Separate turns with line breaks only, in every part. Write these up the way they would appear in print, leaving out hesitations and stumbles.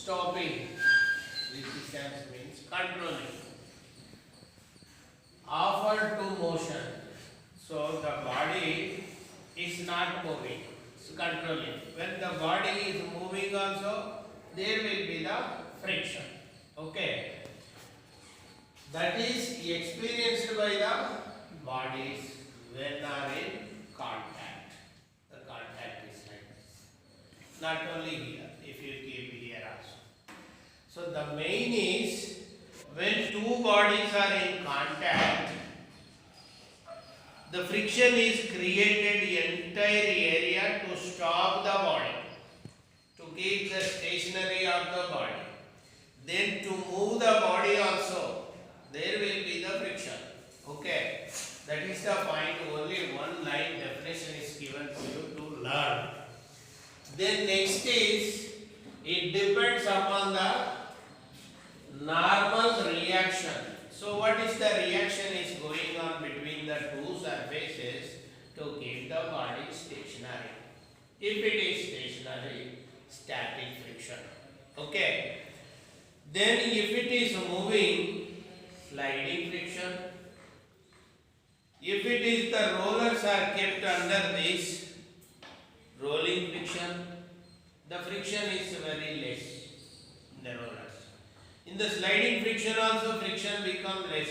stopping. Resistance means controlling. Offer to motion. So the body is not moving, it's controlling. When the body is moving also, there will be the friction. Okay. That is experienced by the bodies when are in contact. The contact is like this. Not only here, if you keep here also. So the main is when two bodies are in contact, the friction is created entire area to stop the body, to keep the stationary of the body. Then to move the body also, there will be the friction. Okay, that is the point. Only one line definition is given to you to learn. Then next is, it depends upon the normal reaction. So what is the reaction is going on between the two surfaces to keep the body stationary? If it is stationary, static friction. Okay. Then if it is moving, sliding friction. If it is the rollers are kept under this, rolling friction, the friction is very less in the rollers. In the sliding friction also friction becomes less.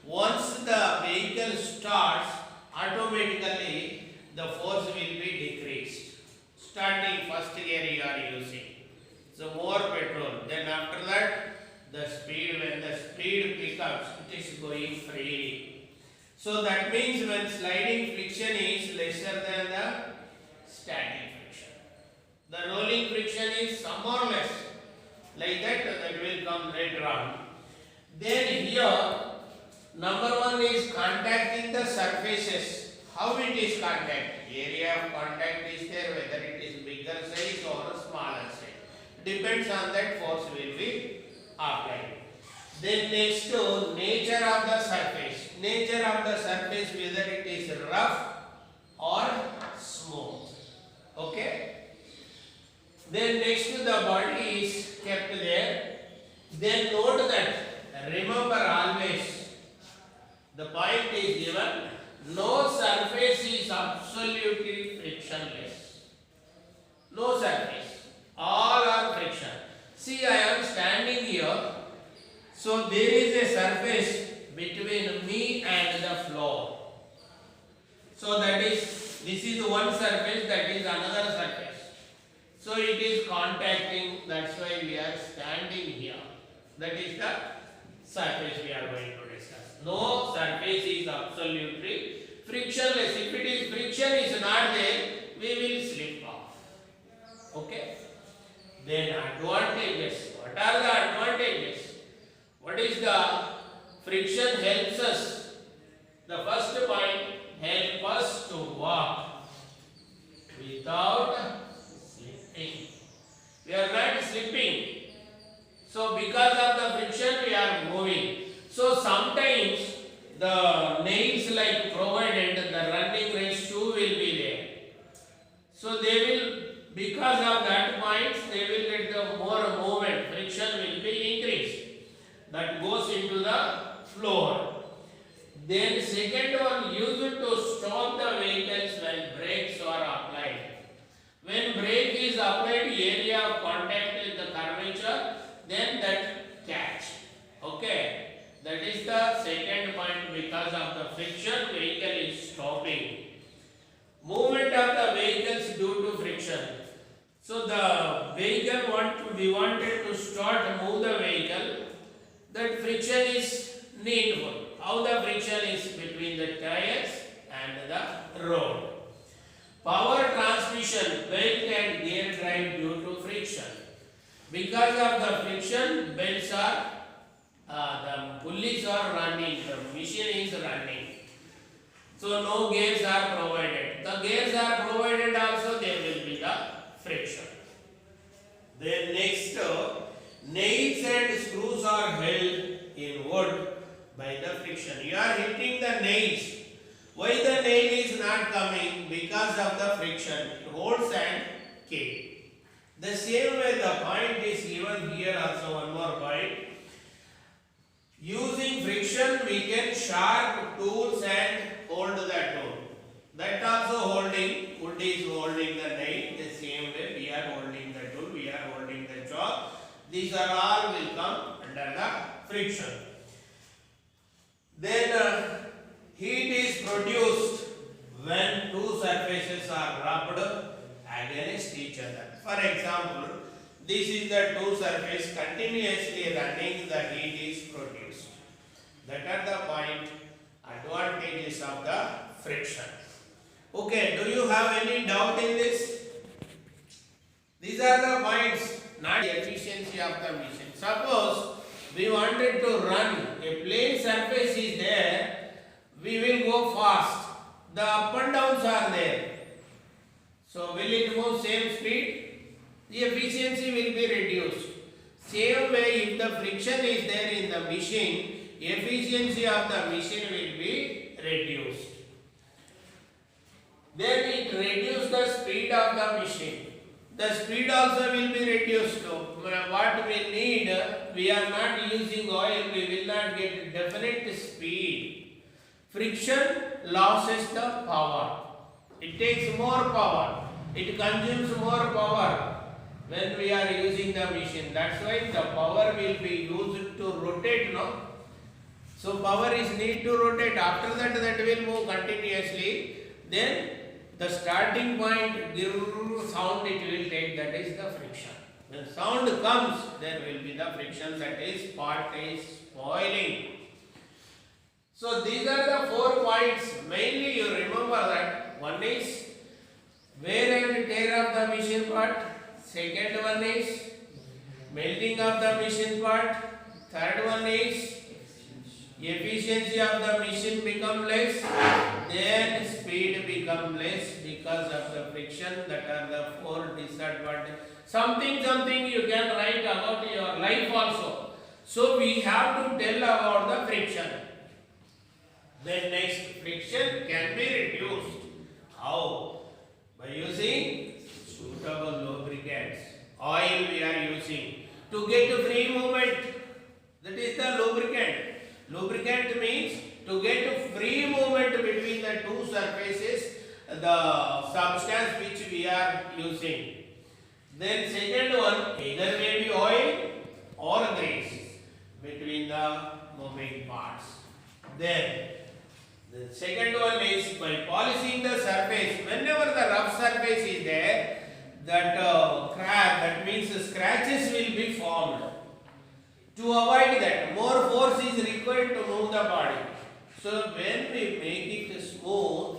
Once the vehicle starts, automatically the force will be decreased. Starting first gear you are using. So more petrol. Then after that, the speed, when the speed picks up, it is going freely. So that means when sliding friction is lesser than the static friction. The rolling friction is some more less. Like that will come later on. Then here, number one is contacting the surfaces. How it is contact? Area of contact is there, whether it is bigger size or a smaller size. Depends on that force will be applied. Then next to nature of the surface. Nature of the surface, whether it is rough or smooth. Okay. Then next to the body is kept there. Then note that, remember always, the point is given, no surface is absolutely frictionless. No surface. All are friction. See, I am standing here. So there is a surface between me and the floor. So that is, this is one surface, that is another surface. So it is contacting, that's why we are standing here. That is the surface we are going to discuss. No surface is absolutely frictionless. If it is friction is not there, we will slip off. Okay. Then advantages. What are the advantages? What is the friction helps us? The first point, help us to walk without slipping. We are not slipping. So because of the friction we are moving. So sometimes the nails like provided, the running race too will be there. So they will, because of that points, they will get the more movement, friction will be increased. That goes into the floor. Then second one, used to stop the vehicles when brakes are applied. When brake is applied, area of contact with the curvature, then that catch. Okay. That is the second point, because of the friction, vehicle is stopping. Movement of the vehicles due to friction. So the vehicle we wanted to start, move the vehicle. That friction is needful. How the friction is between the tires and the road. Power transmission, belt and gear drive due to friction. Because of the friction, belts are, the pulleys are running, the machine is running. So no gears are provided. The gears are provided also, there will be the friction. Then next, nails and screws are held in wood by the friction. You are hitting the nails. Why the nail is not coming? Because of the friction. It holds and keep. The same way the point is given here also, one more point. Using friction we can sharp tools and hold the tool. That also holding, wood is holding the nail. The same way we are holding the tool, we are holding the chalk. These are all will come under the friction. Then heat is produced when two surfaces are rubbed against each other. For example, this is the two surface continuously running, the heat is produced. That are the point advantages of the friction. Okay, do you have any doubt in this? These are the points, not the efficiency of the machine. Suppose we wanted to run, a plane surface is there, we will go fast. The up and downs are there. So will it move same speed? The efficiency will be reduced. Same way, if the friction is there in the machine, efficiency of the machine will be reduced. Then it reduces the speed of the machine. The speed also will be reduced. What we need, we are not using oil, we will not get definite speed. Friction loses the power. It takes more power. It consumes more power when we are using the machine. That's why the power will be used to rotate, no? So power is need to rotate. After that, that will move continuously. Then the starting point, sound it will take, that is the friction. When sound comes, there will be the friction, that is part is spoiling. So these are the 4 points. Mainly you remember that one is wear and tear of the machine part. Second one is melting of the machine part. Third one is efficiency of the machine become less. Then speed become less because of the friction. That are the 4 disadvantages. Something you can write about your life also. So we have to tell about the friction. Then next, friction can be reduced. How? By using suitable lubricants. Oil we are using to get free movement. That is the lubricant. Lubricant means to get free movement between the two surfaces, the substance which we are using. Then second one, either may be oil or grease between the moving parts. Then the second one is by polishing the surface. Whenever the rough surface is there, that crack, that means scratches will be formed. To avoid that, more force is required to move the body. So when we make it smooth,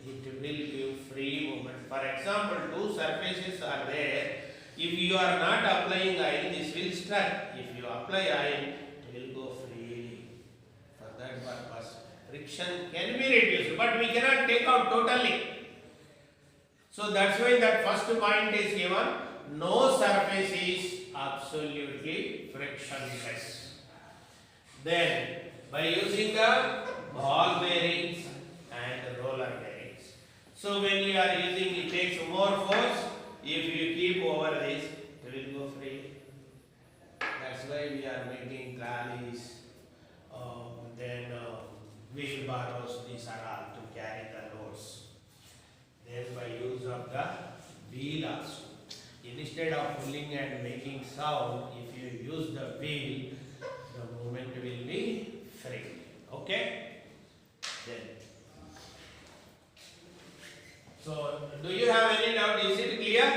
it will give free movement. For example, two surfaces are there. If you are not applying oil, this will stuck. If you apply oil, it will go freely. For that purpose, friction can be reduced, but we cannot take out totally. So that's why that first point is given. No surface is absolutely frictionless. Then by using the ball bearings and roller bearings. So when you are using, it takes more force. If you keep over this, it will go free. That's why we are making trolleys, then wheelbarrows. These are all to carry the loads. Then by use of the wheel also. Instead of pulling and making sound, if you use the wheel, the movement will be free. Okay? Then. So, do you have any doubt? Is it clear?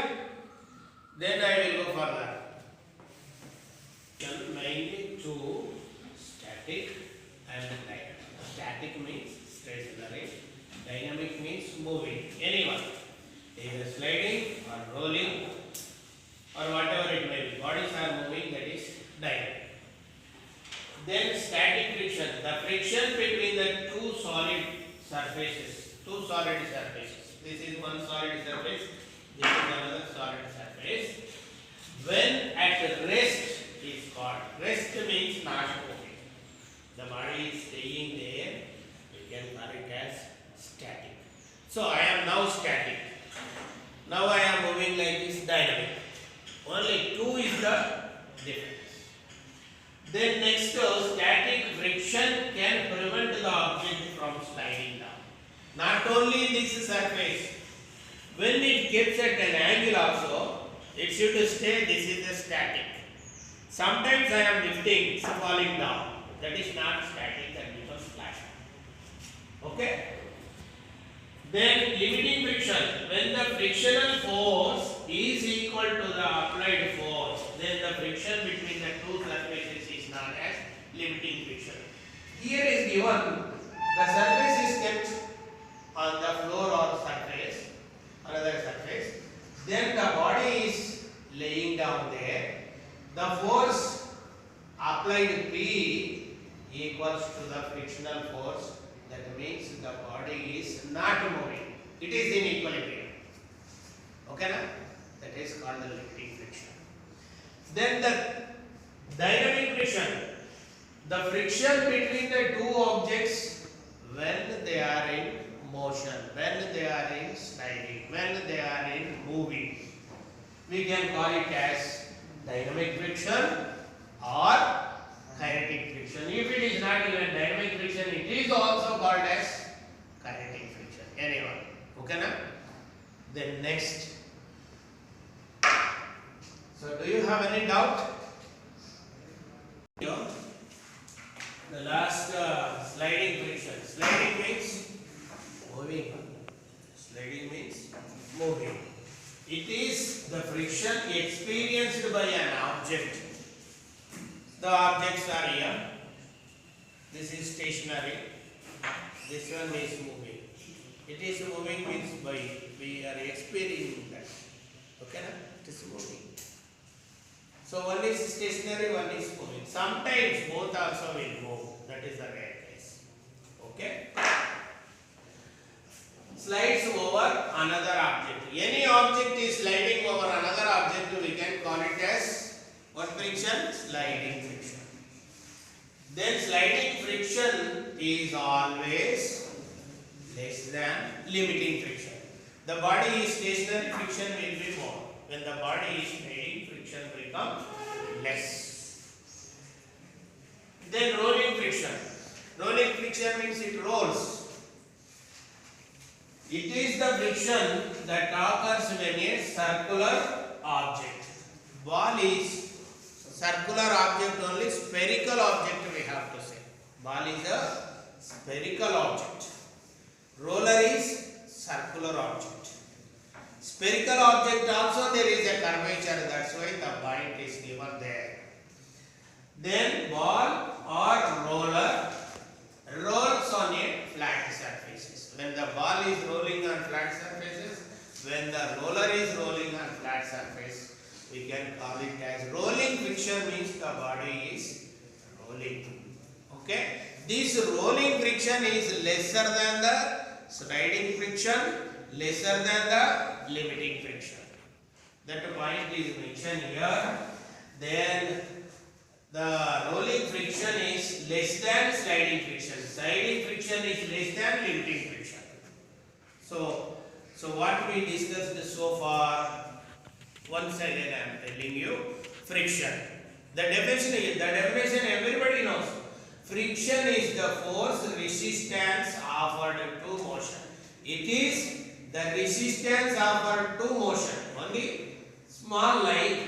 Then I will go further. Mainly to static and dynamic. Static means stationary. Dynamic means moving. Anyone. Either sliding or rolling or whatever it may be. Bodies are moving, that is dynamic. Then static friction. The friction between the two solid surfaces. Two solid surfaces. This is one solid surface. This is another solid surface. When at rest is called. Rest means not moving. The body is staying there. We can call it as static. So I am now static. Now I am moving like this. Only 2 is the difference. Then next, static friction can prevent the object from sliding down. Not only this surface, when it keeps at an angle also, it should stay. This is the static. Sometimes I am lifting, it's falling down. That is not static, that becomes flat. Okay? Then limiting friction. When the frictional force is equal to the applied force, then the friction between the two surfaces is known as limiting friction. Here is given the surface is kept on the floor or surface, another surface. Then the body is laying down there. The force applied P equals to the frictional force. That means the body is not moving. It is in equilibrium. Okay, na? That is called the lifting friction. Then the dynamic friction. The friction between the two objects when they are in motion, when they are in sliding, when they are in moving. We can call it as dynamic friction or kinetic friction. If it is not even dynamic friction, it is also called as kinetic friction. Anyone? Okay, na? Then next. So, do you have any doubt? The last sliding friction. Sliding means moving. Sliding means moving. It is the friction experienced by an object. The objects are here. This is stationary. This one is moving. It is moving means by we are experiencing that. Okay, na? It is moving. So one is stationary, one is moving. Sometimes both also will move. That is the rare case. Okay. Slides over another object. Any object is sliding over another object, we can call it as what friction? Sliding friction. Then sliding friction is always less than limiting friction. The body is stationary, friction will be more. When the body is sliding, friction will become less. Then rolling friction. Rolling friction means it rolls. It is the friction that occurs when a circular object. Ball is circular object only, spherical object we have to say. Ball is a spherical object. Roller is circular object. Spherical object also there is a curvature, that's why the point is given there. Then ball or roller rolls on a flat surfaces. When the ball is rolling on flat surfaces, when the roller is rolling on flat surface, we can call it as rolling friction means the body is rolling. Okay. This rolling friction is lesser than the sliding friction, lesser than the limiting friction. That point is mentioned here. Then the rolling friction is less than sliding friction. Sliding friction is less than limiting friction. So what we discussed so far, once again I am telling you, friction. The definition everybody knows. Friction is the force resistance offered to motion. It is the resistance offered to motion. Only small line.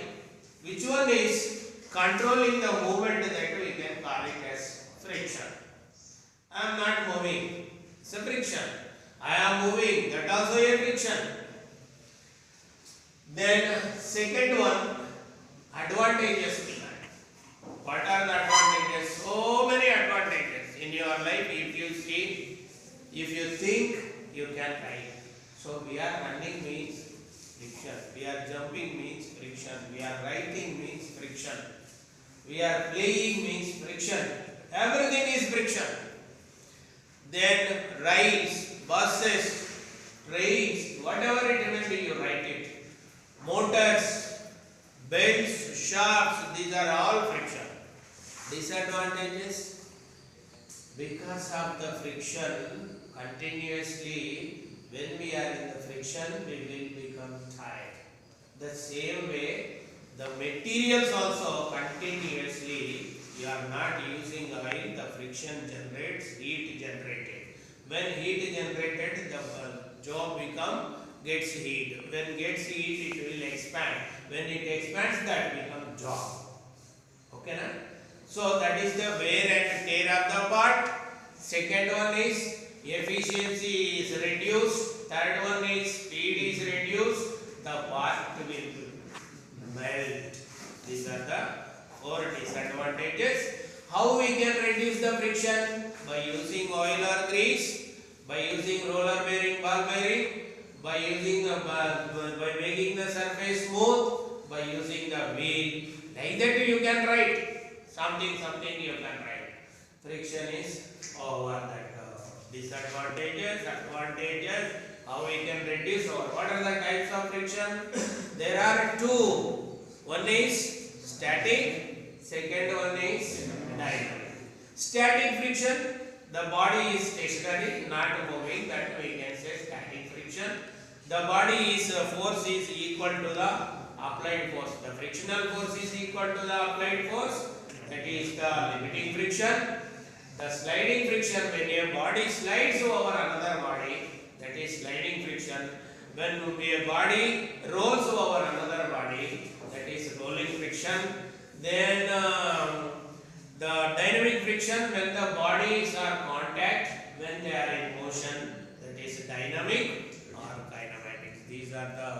Which one is controlling the movement, that we can call it as friction. I am not moving. It's a friction. I am moving. That also a friction. Then second one, advantages. What are the advantages? So many advantages in your life. If you see, if you think, you can try. So we are running means friction. We are jumping means friction. We are writing means friction. We are playing means friction. Everything is friction. Then rails, buses, trains, whatever it may be, you write it. Motors, belts, shafts, these are all friction. Disadvantages, because of the friction, continuously when we are in the friction, we will become tired. The same way, The materials also continuously, you are not using oil, the friction generates heat generated. When heat generated, the job gets heat. When gets heat, it will expand. When it expands, that becomes job. Okay, na? So that is the wear and tear of the part. Second one is efficiency is reduced. Third one is speed is reduced. The part will melt. These are the four disadvantages. How we can reduce the friction? By using oil or grease, by using roller bearing, ball bearing, by using the by making the surface smooth, by using the wheel. Like that you can write something you can write. Friction is over that. Disadvantages, advantages. How we can reduce or what are the types of friction? There are two. One is static, second one is dynamic. Static friction, the body is stationary, not moving, that we can say static friction. The body is force is equal to the applied force. The frictional force is equal to the applied force, that is the limiting friction. The sliding friction, when a body slides over another body, that is sliding friction. When a body rolls over another body, that is rolling friction. Then the dynamic friction, when the bodies are contact, when they are in motion, that is dynamic or kinematic. These are the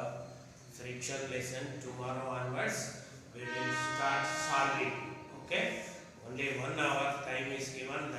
friction lesson. Tomorrow onwards, we will start solving. Okay, only 1 hour time is given.